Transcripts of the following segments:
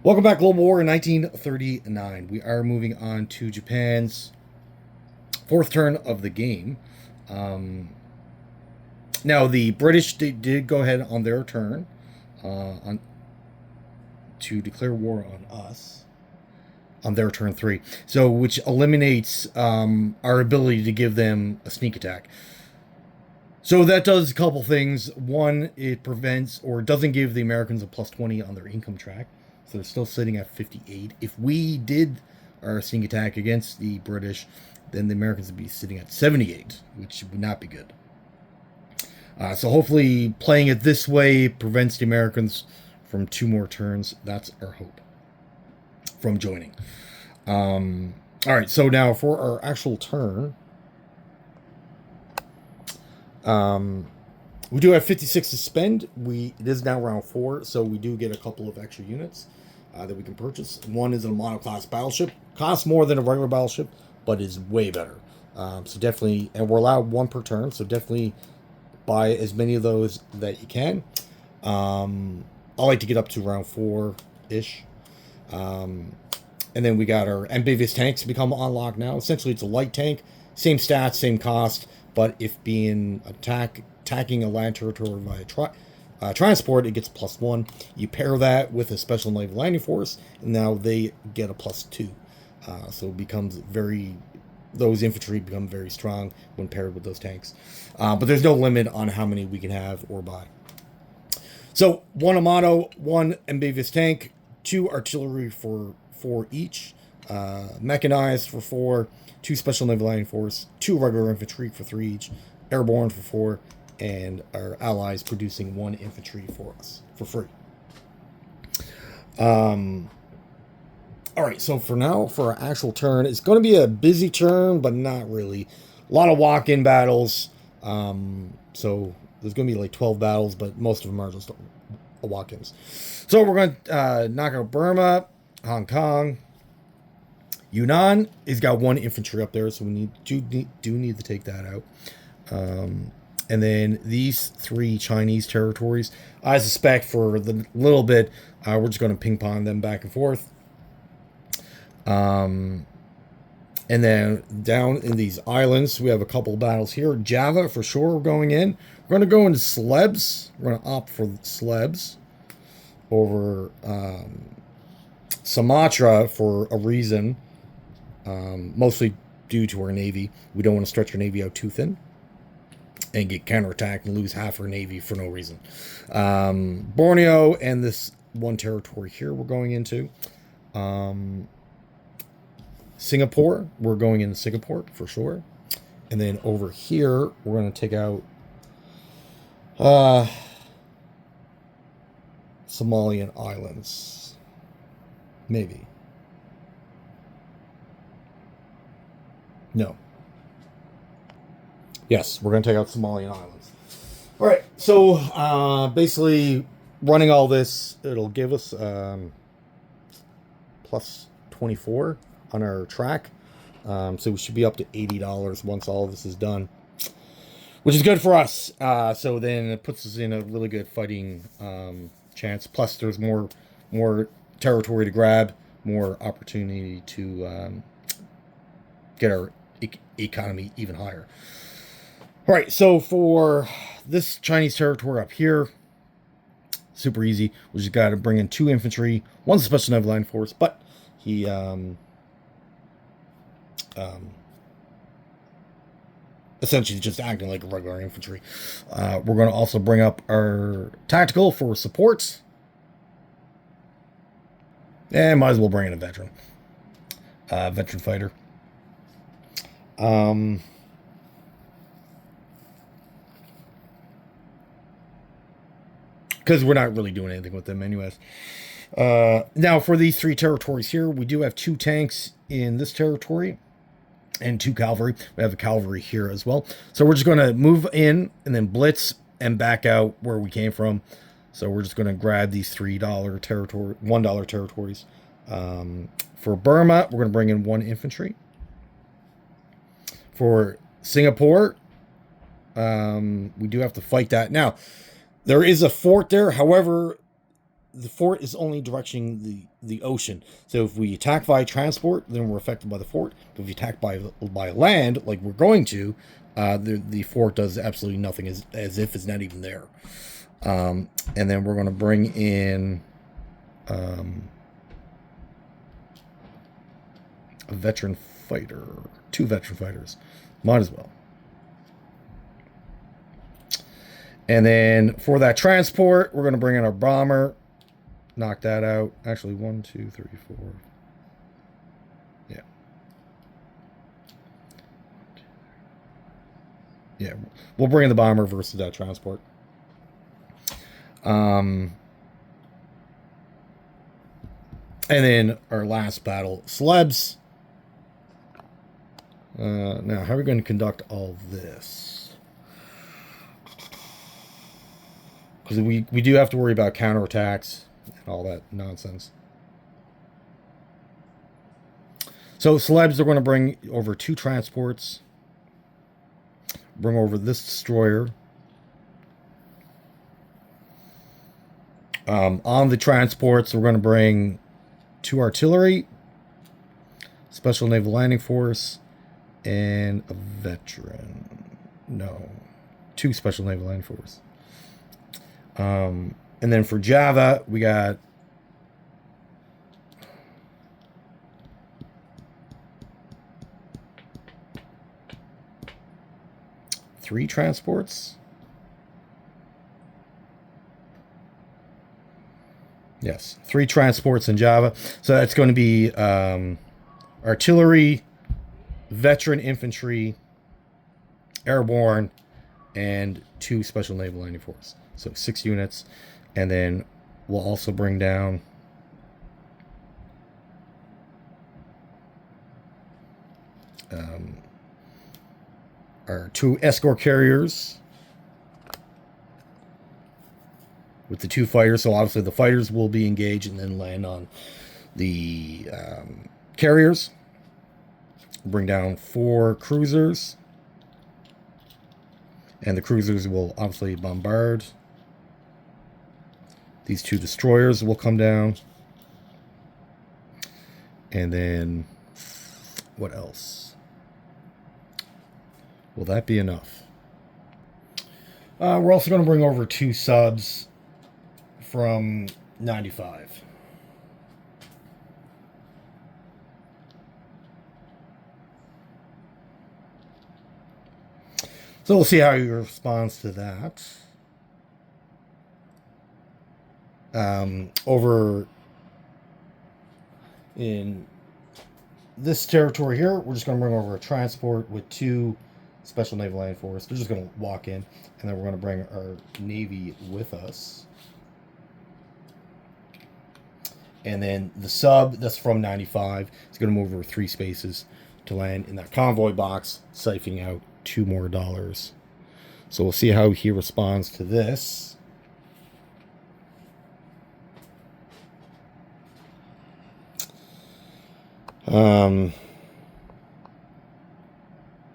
Welcome back, Global War in 1939. We are moving on to Japan's fourth turn of the game. Um, Now, the British did go ahead on their turn on to declare war on us on their turn three. So, which eliminates our ability to give them a sneak attack. So that does a couple things. One, it prevents or doesn't give the Americans a plus 20 on their income track. So they're still sitting at 58. If we did our sneak attack against the British, then the Americans would be sitting at 78, which would not be good. So hopefully playing it this way prevents the Americans from two more turns. That's our hope from joining. All right, so now for our actual turn, we do have 56 to spend. It is now round 4, so we do get a couple of extra units that we can purchase. One is a monoclass battleship. Costs more than a regular battleship, but is way better. So definitely, and we're allowed one per turn, so definitely buy as many of those that you can. I like to get up to round 4-ish. And then we got our amphibious tanks become unlocked now. Essentially, it's a light tank. Same stats, same cost. But if being attacking a land territory via transport, it gets +1. You pair that with a special naval landing force, and now they get a +2. So it becomes those infantry become very strong when paired with those tanks. But there's no limit on how many we can have or buy. So 1 Amato, 1 amphibious tank, 2 artillery for 4 each, mechanized for 4, 2 special naval landing force, 2 regular infantry for 3 each, airborne for 4, and our allies producing 1 infantry for us for free. All right, so for now, for our actual turn, it's going to be a busy turn, but not really. A lot of walk-in battles. So there's going to be like 12 battles, but most of them are just walk-ins. So we're going to knock out Burma, Hong Kong. Yunnan has got 1 infantry up there, so we do need to take that out. And then these 3 Chinese territories, I suspect for the little bit, we're just going to ping pong them back and forth. And then down in these islands, we have a couple of battles here. Java, for sure, we're going in. We're going to go into Slebs. We're going to opt for Slebs over Sumatra for a reason. Mostly due to our navy. We don't want to stretch our navy out too thin and get counterattacked and lose half our navy for no reason. Borneo and this 1 territory here we're going into. Singapore, we're going into Singapore for sure. And then over here, we're going to take out Somalian Islands. Maybe. No. Yes, we're going to take out Somalian Islands. All right, so basically running all this, it'll give us plus 24 on our track. So we should be up to $80 once all of this is done, which is good for us. So then it puts us in a really good fighting chance. Plus, there's more territory to grab, more opportunity to get our economy even higher. All right, so for this Chinese territory up here, super easy. We just got to bring in 2 infantry, 1 special naval line force, but he essentially just acting like a regular infantry. We're going to also bring up our tactical for support, and might as well bring in a veteran fighter. Because we're not really doing anything with them anyways. Now, for these 3 territories here, we do have 2 tanks in this territory and 2 cavalry. We have a cavalry here as well. So we're just going to move in and then blitz and back out where we came from. So we're just going to grab these $1 territories. For Burma, we're going to bring in 1 infantry. For Singapore, we do have to fight that. Now, there is a fort there. However, the fort is only directing the ocean. So if we attack via transport, then we're affected by the fort. But if we attack by land, like we're going to, the fort does absolutely nothing, as if it's not even there. And then we're going to bring in a veteran fighter, 2 veteran fighters. Might as well. And then for that transport, we're going to bring in our bomber. Knock that out. Actually, 1, 2, 3, 4. Yeah. Yeah. We'll bring in the bomber versus that transport. And then our last battle, celebs. Now, how are we going to conduct all of this? Because we do have to worry about counterattacks and all that nonsense. So celebs are going to bring over 2 transports. Bring over this destroyer. On the transports, we're going to bring 2 artillery, special naval landing force, and a veteran. No, 2 special naval landing force. And then for Java, we got three transports. Yes, 3 transports in Java. So that's going to be artillery, veteran infantry, airborne, and 2 special naval landing force. So 6 units. And then we'll also bring down our 2 escort carriers with the 2 fighters. So obviously the fighters will be engaged and then land on the carriers. Bring down 4 cruisers. And the cruisers will obviously bombard. These 2 destroyers will come down. And then what else? Will that be enough? We're also going to bring over 2 subs from 95. So we'll see how he responds to that. Over in this territory here, we're just going to bring over a transport with 2 special naval landing force. They're just going to walk in, and then we're going to bring our navy with us. And then the sub that's from 95 is going to move over 3 spaces to land in that convoy box, siphoning out $2 more. So we'll see how he responds to this.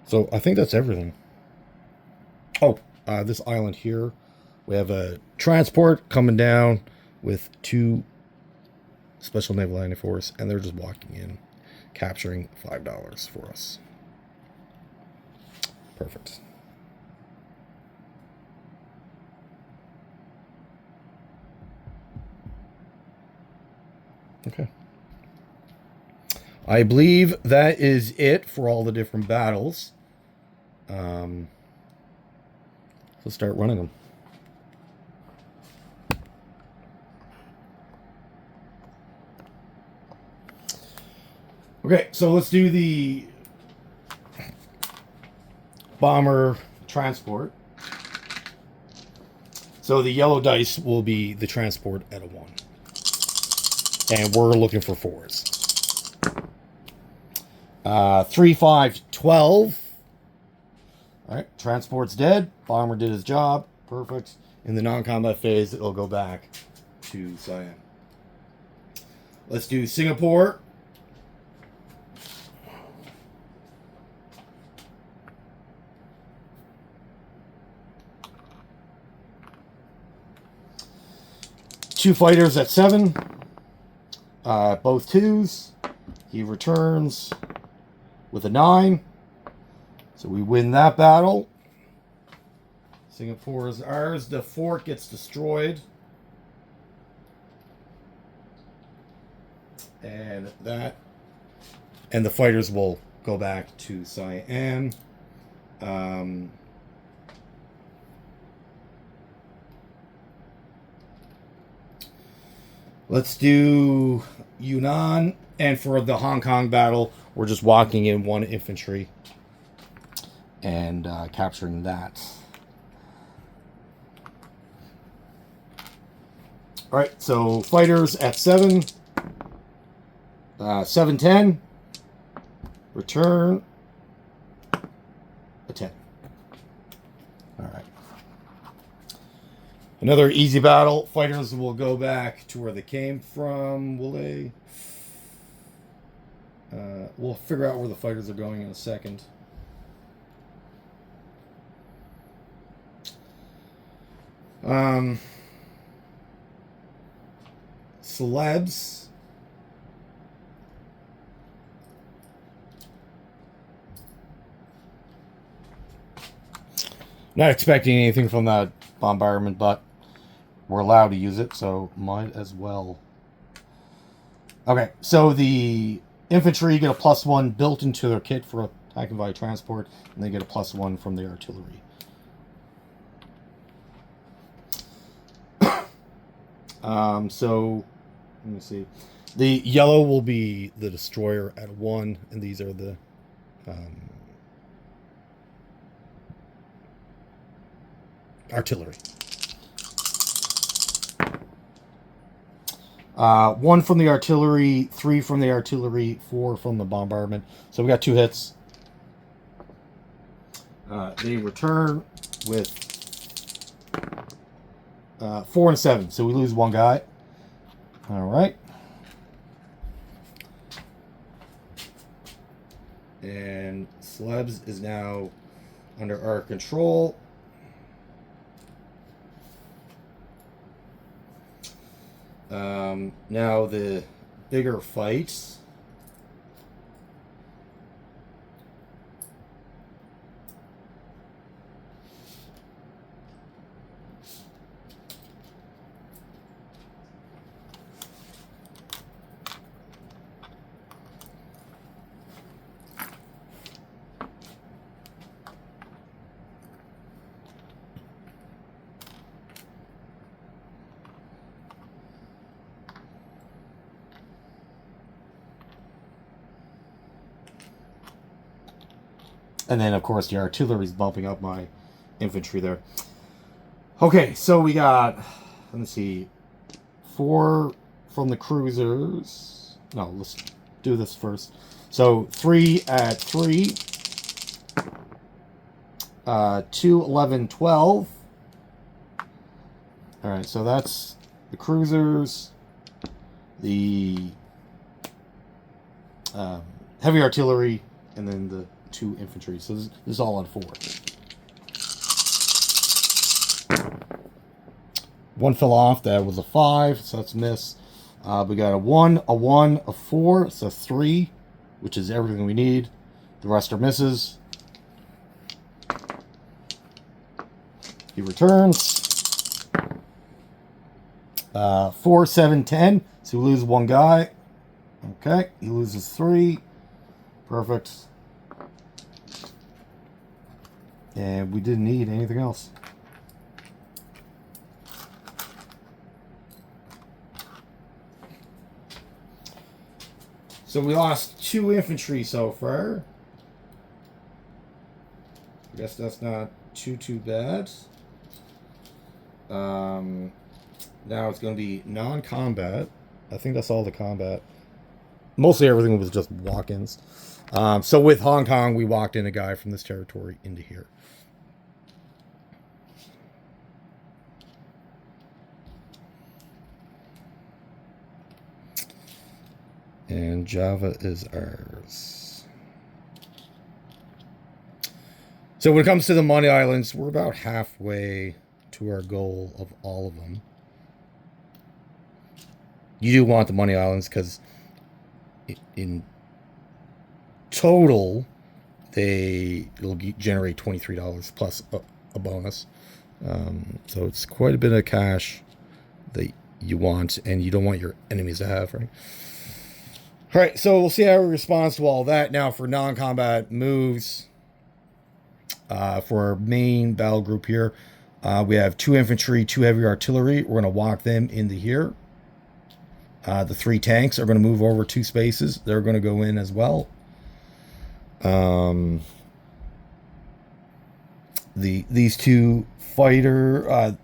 So I think that's everything. Oh, this island here, we have a transport coming down with 2 special naval landing force, and they're just walking in, capturing $5 for us. Perfect. Okay. I believe that is it for all the different battles. Let's start running them. Okay, so let's do the bomber transport. So the yellow dice will be the transport at a 1. And we're looking for 4s. 3, 5, 12. All right, transport's dead. Bomber did his job. Perfect. In the non-combat phase, it'll go back to Siam. Let's do Singapore. 2 fighters at 7. Both 2s. He returns with a 9. So we win that battle. Singapore is ours. The fort gets destroyed. And the fighters will go back to Siam. Let's do Yunnan. And for the Hong Kong battle, we're just walking in 1 infantry and capturing that. All right, so fighters at 7. 7-10. Return. A 10. All right. Another easy battle. Fighters will go back to where they came from. Will they? We'll figure out where the fighters are going in a second. Celebs. Not expecting anything from that bombardment, but we're allowed to use it, so might as well. Okay, so the infantry get a +1 built into their kit for attacking by transport, and they get a +1 from the artillery. So let me see. The yellow will be the destroyer at 1, and these are the artillery. 1 from the artillery, 3 from the artillery, 4 from the bombardment. So we got 2 hits. They return with 4 and 7. So we lose 1 guy. All right. And Slebs is now under our control. Now the bigger fights. And then, of course, the artillery's bumping up my infantry there. Okay, so we got, let me see, 4 from the cruisers. No, let's do this first. So 3 at 3. 2, 11, 12. All right, so that's the cruisers, the heavy artillery, and then the 2 infantry. So this is all on 4. 1 fell off. That was a 5, so that's a miss. We got a 1, a 4, so 3, which is everything we need. The rest are misses. He returns. 4, 7, 10. So we lose 1 guy. Okay, he loses 3. Perfect. And we didn't need anything else. So we lost 2 infantry so far. I guess that's not too bad. Now it's going to be non-combat. I think that's all the combat. Mostly everything was just walk-ins. So with Hong Kong, we walked in a guy from this territory into here. And Java is ours. So when it comes to the Money Islands, we're about halfway to our goal of all of them. You do want the money islands because in total it'll generate $23 plus a bonus. So it's quite a bit of cash that you want, and you don't want your enemies to have, right? All right, so we'll see how it responds to all that. Now for non-combat moves, for our main battle group here, we have 2 infantry, 2 heavy artillery. We're going to walk them into here. The 3 tanks are going to move over 2 spaces. They're going to go in as well. These 2 fighter,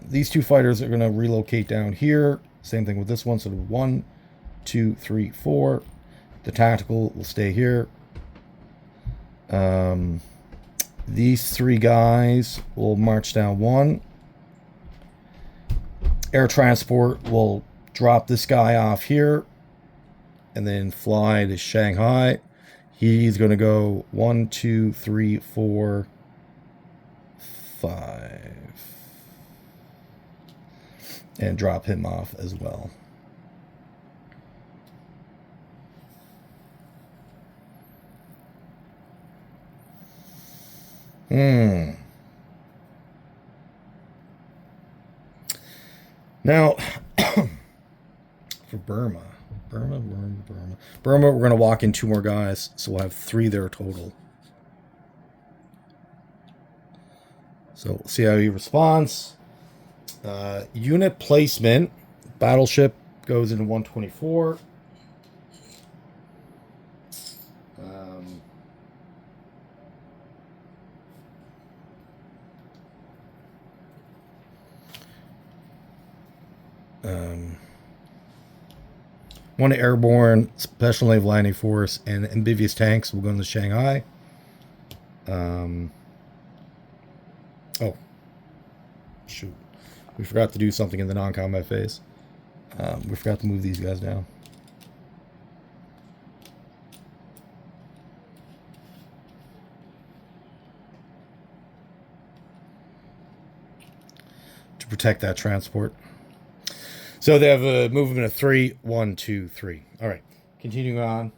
these 2 fighters are going to relocate down here. Same thing with this one. So 1, 2, 3, 4. The tactical will stay here. These 3 guys will march down 1. Air transport will drop this guy off here and then fly to Shanghai. He's going to go 1, 2, 3, 4, 5. And drop him off as well. Now, for Burma, we're going to walk in 2 more guys, so we'll have 3 there total. So we'll see how he responds. Unit placement, battleship goes into 124. One airborne, special naval landing force, and amphibious tanks will go into Shanghai. Oh, shoot. We forgot to do something in the non-combat phase. We forgot to move these guys down. To protect that transport. So they have a movement of 3, 1, 2, 3. All right, continuing on.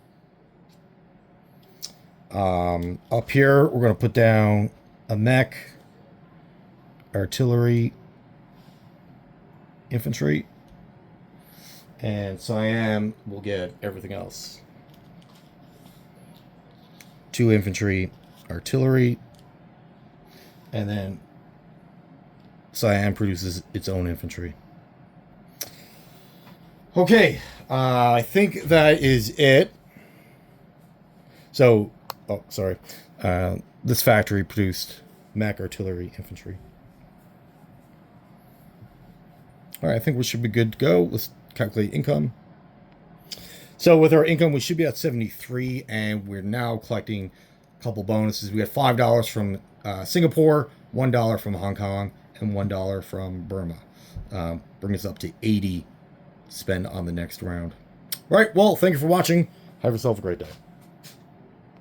Up here, we're going to put down a mech, artillery, infantry, and Siam will get everything else. 2 infantry, artillery, and then Siam produces its own infantry. Okay, I think that is it. So, oh, sorry. This factory produced mech, artillery, infantry. All right, I think we should be good to go. Let's calculate income. So with our income, we should be at 73, and we're now collecting a couple bonuses. We got $5 from Singapore, $1 from Hong Kong, and $1 from Burma. Bring us up to 80 spend on the next round. All right, well, thank you for watching. Have yourself a great day.